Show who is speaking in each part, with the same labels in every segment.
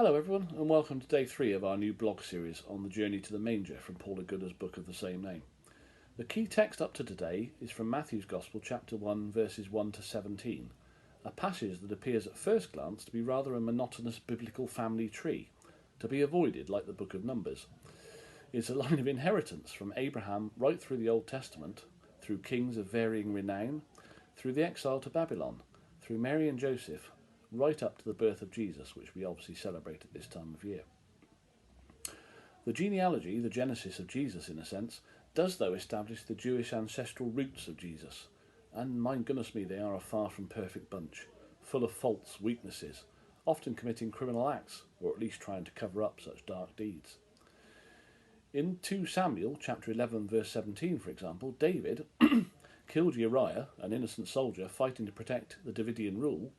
Speaker 1: Hello everyone, and welcome to day 3 of our new blog series on the journey to the Manger from Paula Gooder's book of the same name. The key text up to today is from Matthew's Gospel, chapter 1, verses 1 to 17, a passage that appears at first glance to be rather a monotonous biblical family tree, to be avoided like the book of Numbers. It's a line of inheritance from Abraham right through the Old Testament, through kings of varying renown, through the exile to Babylon, through Mary and Joseph, right up to the birth of Jesus, which we obviously celebrate at this time of year. The genealogy, the genesis of Jesus in a sense, does though establish the Jewish ancestral roots of Jesus, and my goodness me, they are a far from perfect bunch, full of faults, weaknesses, often committing criminal acts, or at least trying to cover up such dark deeds. In 2 Samuel, chapter 11, verse 17, for example, David killed Uriah, an innocent soldier fighting to protect the Davidian rule,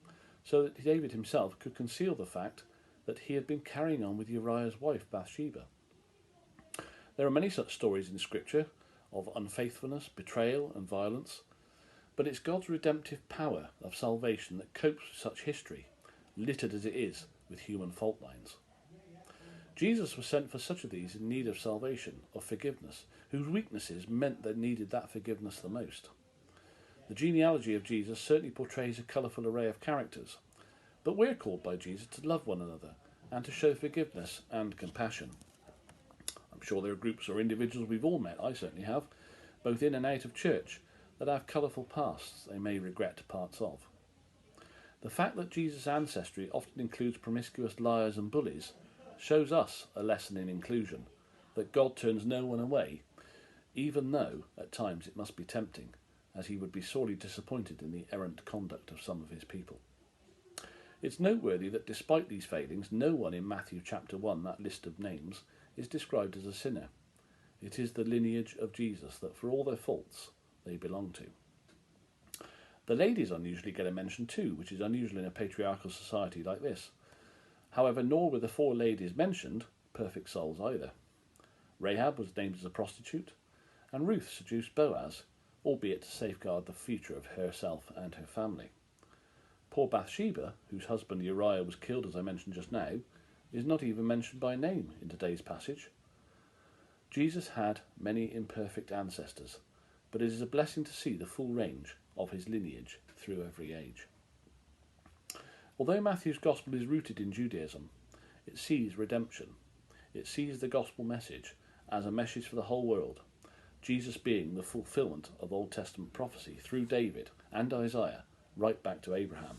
Speaker 1: so that David himself could conceal the fact that he had been carrying on with Uriah's wife Bathsheba. There are many such stories in Scripture of unfaithfulness, betrayal and violence, but it's God's redemptive power of salvation that copes with such history, littered as it is with human fault lines. Jesus was sent for such of these in need of salvation, of forgiveness, whose weaknesses meant they needed that forgiveness the most. The genealogy of Jesus certainly portrays a colourful array of characters, but we're called by Jesus to love one another and to show forgiveness and compassion. I'm sure there are groups or individuals we've all met, I certainly have, both in and out of church, that have colourful pasts they may regret parts of. The fact that Jesus' ancestry often includes promiscuous liars and bullies shows us a lesson in inclusion, that God turns no one away, even though at times it must be tempting, as he would be sorely disappointed in the errant conduct of some of his people. It's noteworthy that despite these failings, no one in Matthew chapter 1, that list of names, is described as a sinner. It is the lineage of Jesus that, for all their faults, they belong to. The ladies unusually get a mention too, which is unusual in a patriarchal society like this. However, nor were the 4 ladies mentioned perfect souls either. Rahab was named as a prostitute, and Ruth seduced Boaz, albeit to safeguard the future of herself and her family. Poor Bathsheba, whose husband Uriah was killed as I mentioned just now, is not even mentioned by name in today's passage. Jesus had many imperfect ancestors, but it is a blessing to see the full range of his lineage through every age. Although Matthew's Gospel is rooted in Judaism, it sees redemption. It sees the gospel message as a message for the whole world, Jesus being the fulfillment of Old Testament prophecy through David and Isaiah, right back to Abraham.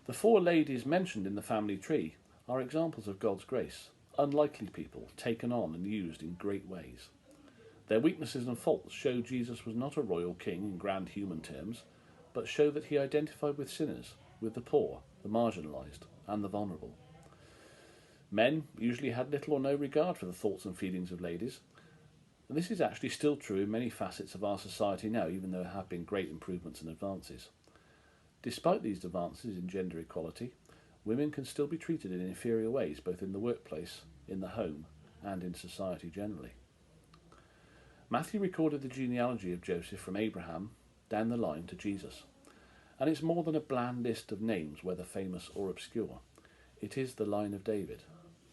Speaker 1: The 4 ladies mentioned in the family tree are examples of God's grace, unlikely people taken on and used in great ways. Their weaknesses and faults show Jesus was not a royal king in grand human terms, but show that he identified with sinners, with the poor, the marginalised, and the vulnerable. Men usually had little or no regard for the thoughts and feelings of ladies, and this is actually still true in many facets of our society now, even though there have been great improvements and advances. Despite these advances in gender equality, women can still be treated in inferior ways, both in the workplace, in the home, and in society generally. Matthew recorded the genealogy of Joseph from Abraham down the line to Jesus, and it's more than a bland list of names, whether famous or obscure. It is the line of David,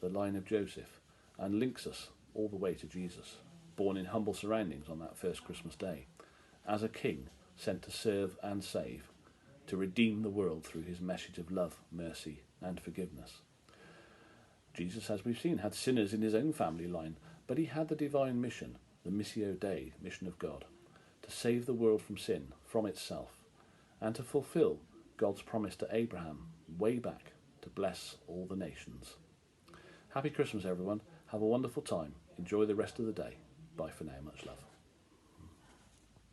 Speaker 1: the line of Joseph, and links us all the way to Jesus, born in humble surroundings on that first Christmas day, as a king sent to serve and save, to redeem the world through his message of love, mercy and forgiveness. Jesus, as we've seen, had sinners in his own family line, but he had the divine mission, the Missio Dei, mission of God, to save the world from sin, from itself, and to fulfill God's promise to Abraham way back to bless all the nations. Happy Christmas everyone, have a wonderful time, enjoy the rest of the day. Bye for now, much love.